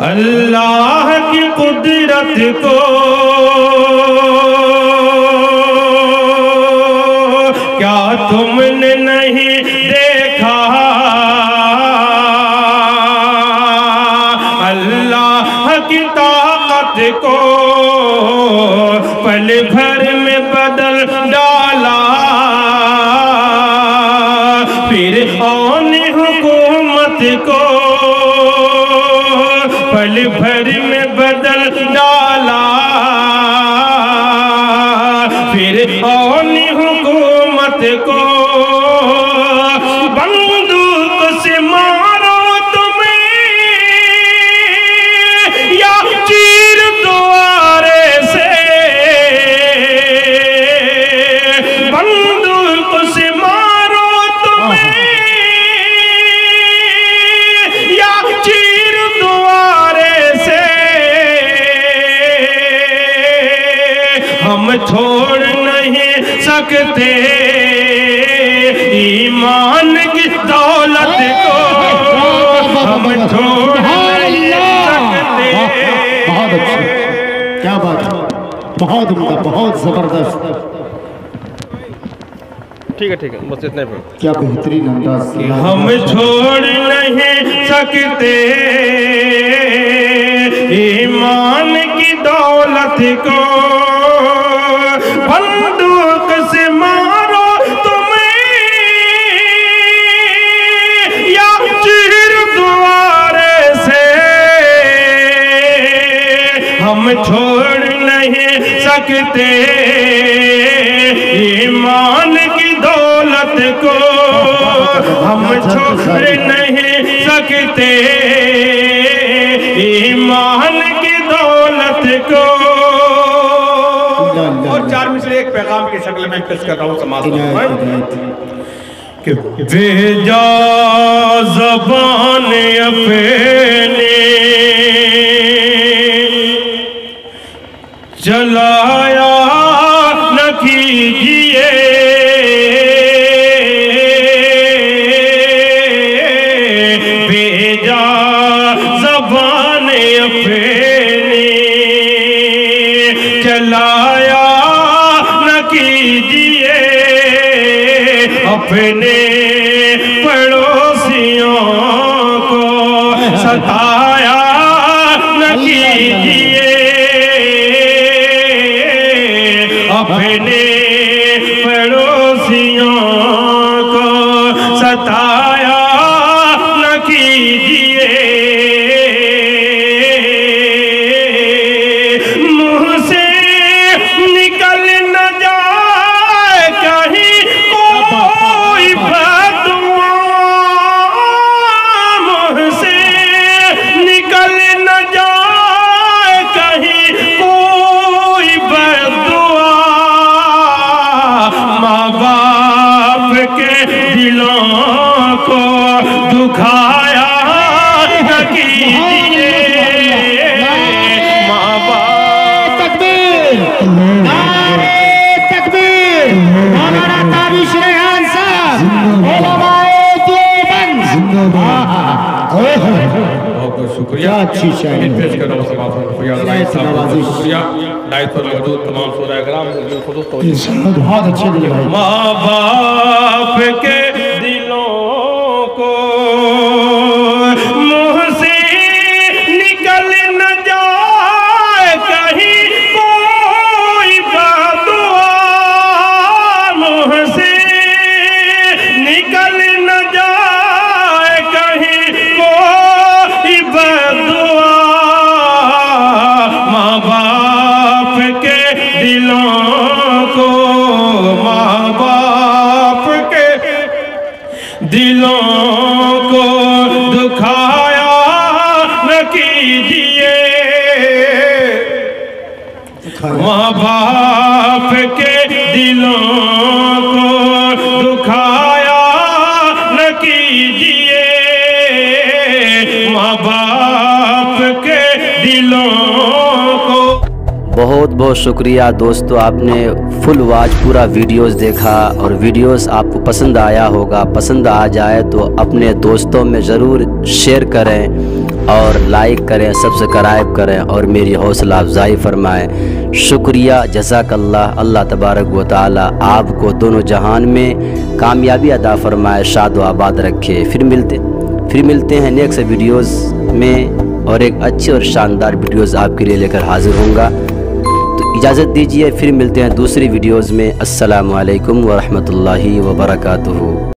अल्लाह की कुदरत को क्या तुमने नहीं देखा? अल्लाह की ताकत को पल भर में बदल डाला, फिर औने हुकूमत को पल भर में बदल डाला, फिर औने हुकूमत को बंदूक से मारो तुम्हें या चीर द्वारे से, बंदूक से मारो तुम्हें या चीर द्वारे से, हम छोड़ नहीं सकते ईमान की दौलत को, हम छोड़ नहीं सकते। बहुत अच्छा, क्या बात है, बहुत उम्दा, बहुत जबरदस्त। ठीक है बस इतने पे। क्या बेहतरीन अंदाज से हम छोड़ नहीं सकते ईमान की दौलत को, बंदूक से मारो तुम्हें या चीर द्वारे से, हम छोड़ नहीं सकते ईमान की दौलत को, हम छोड़ नहीं सकते ईमान की दौलत को। और 4 में से एक पैगाम की शक्ल में पेश कर रहा हूँ समाज कि बेजा ज़बान अपने चलाया न कीजिए, बेजा ज़बान अपने चलाया न कीजिए, अपने पड़ोसियों को सताया न कीजिए, अपने पड़ोसियों को सताया न कीजिए, मुँह से निकल न जाए कहीं कोई बददुआ, मुँह से निकल न जाए कहीं कोई बददुआ, माँ बाप के दिलों को दुखाया न कीजिए, माँ बाप। तकबीर, नारे तकबीर, मौलाना ताबिश रेहान साहब, उलमाए देवबंद जिंदाबाद। बहुत शुक्रिया, अच्छी शायरी पेश कर रहा हूँ समाज में। शुक्रिया दायित्व पर मौजूद तमाम सूरह कराम बहुत अच्छे दिल भाई। माँ बाप के दिलों को मुँह से निकल न जाए कहीं कोई बददुआ, मुँह से निकल न जाए कहीं कोई बददुआ, माँ बाप के दिलों को, माँ बाप के दिलों को दुखाया न कीजिए, माँ बाप के दिलों को दुखाया न कीजिए, माँ बाप के दिलों को। बहुत बहुत शुक्रिया दोस्तों, आपने फुल वॉच पूरा वीडियोस देखा और वीडियोस आपको पसंद आया होगा। पसंद आ जाए तो अपने दोस्तों में ज़रूर शेयर करें और लाइक करें, सब्सक्राइब करें और मेरी हौसला अफजाई फरमाएं। शुक्रिया, जज़ाकल्लाह। अल्लाह तबारक व तआला आपको दोनों जहान में कामयाबी अता फरमाए, शाद व आबाद रखे। फिर मिलते हैं नेक्स्ट वीडियोज़ में और एक अच्छी और शानदार वीडियोज़ आपके लिए लेकर हाजिर होऊंगा। तो इजाज़त दीजिए, फिर मिलते हैं दूसरी वीडियोज़ में। अस्सलामु अलैकुम व रहमतुल्लाहि व बरकातुहू।